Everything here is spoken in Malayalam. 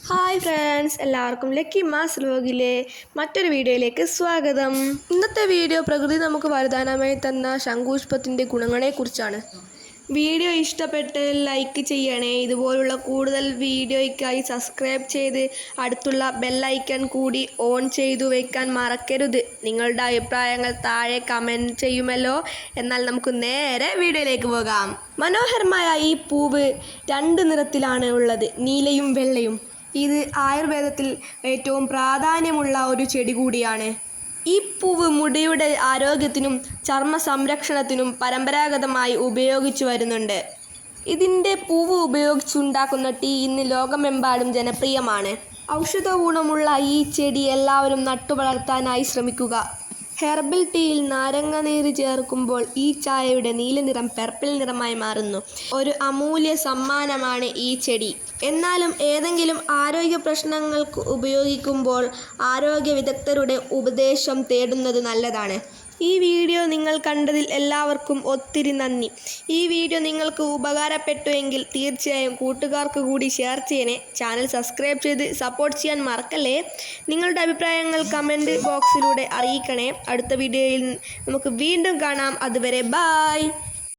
ഹായ് ഫ്രണ്ട്സ്, എല്ലാവർക്കും ലക്കി മാസ് വ്ലോഗിലെ മറ്റൊരു വീഡിയോയിലേക്ക് സ്വാഗതം. ഇന്നത്തെ വീഡിയോ പ്രകൃതി നമുക്ക് വരദാനമായി തന്ന ശംഖുപുഷ്പത്തിൻ്റെ ഗുണങ്ങളെക്കുറിച്ചാണ്. വീഡിയോ ഇഷ്ടപ്പെട്ട് ലൈക്ക് ചെയ്യണേ. ഇതുപോലുള്ള കൂടുതൽ വീഡിയോയ്ക്കായി സബ്സ്ക്രൈബ് ചെയ്ത് അടുത്തുള്ള ബെല്ലൈക്കൺ കൂടി ഓൺ ചെയ്തു വയ്ക്കാൻ മറക്കരുത്. നിങ്ങളുടെ അഭിപ്രായങ്ങൾ താഴെ കമൻറ്റ് ചെയ്യുമല്ലോ. എന്നാൽ നമുക്ക് നേരെ വീഡിയോയിലേക്ക് പോകാം. മനോഹരമായ ഈ പൂവ് 2 നിറത്തിലാണ് ഉള്ളത്, നീലയും വെള്ളയും. ഇത് ആയുർവേദത്തിൽ ഏറ്റവും പ്രാധാന്യമുള്ള ഒരു ചെടി കൂടിയാണ്. ഈ പൂവ് മുടിയുടെ ആരോഗ്യത്തിനും ചർമ്മ സംരക്ഷണത്തിനും പരമ്പരാഗതമായി ഉപയോഗിച്ചു വരുന്നുണ്ട്. ഇതിൻ്റെ പൂവ് ഉപയോഗിച്ചുണ്ടാക്കുന്ന ടീ ഇന്ന് ലോകമെമ്പാടും ജനപ്രിയമാണ്. ഔഷധ ഗുണമുള്ള ഈ ചെടി എല്ലാവരും നട്ടുവളർത്താനായി ശ്രമിക്കുക. ഹെർബൽ ടീയിൽ നാരങ്ങാനീര് ചേർക്കുമ്പോൾ ഈ ചായയുടെ നീല നിറം പർപ്പിൾ നിറമായി മാറുന്നു. ഒരു അമൂല്യ സമ്മാനമാണ് ഈ ചെടി. എന്നാലും ഏതെങ്കിലും ആരോഗ്യ പ്രശ്നങ്ങൾക്ക് ഉപയോഗിക്കുമ്പോൾ ആരോഗ്യ വിദഗ്ധരുടെ ഉപദേശം തേടുന്നത് നല്ലതാണ്. ഈ വീഡിയോ നിങ്ങൾ കണ്ടതിൽ എല്ലാവർക്കും ഒത്തിരി നന്ദി. ഈ വീഡിയോ നിങ്ങൾക്ക് ഉപകാരപ്പെട്ടുവെങ്കിൽ തീർച്ചയായും കൂട്ടുകാർക്ക് കൂടി ഷെയർ ചെയ്യണേ. ചാനൽ സബ്സ്ക്രൈബ് ചെയ്ത് സപ്പോർട്ട് ചെയ്യാൻ മറക്കല്ലേ. നിങ്ങളുടെ അഭിപ്രായങ്ങൾ കമൻറ്റ് ബോക്സിലൂടെ അറിയിക്കണേ. അടുത്ത വീഡിയോയിൽ നമുക്ക് വീണ്ടും കാണാം. അതുവരെ ബായ്.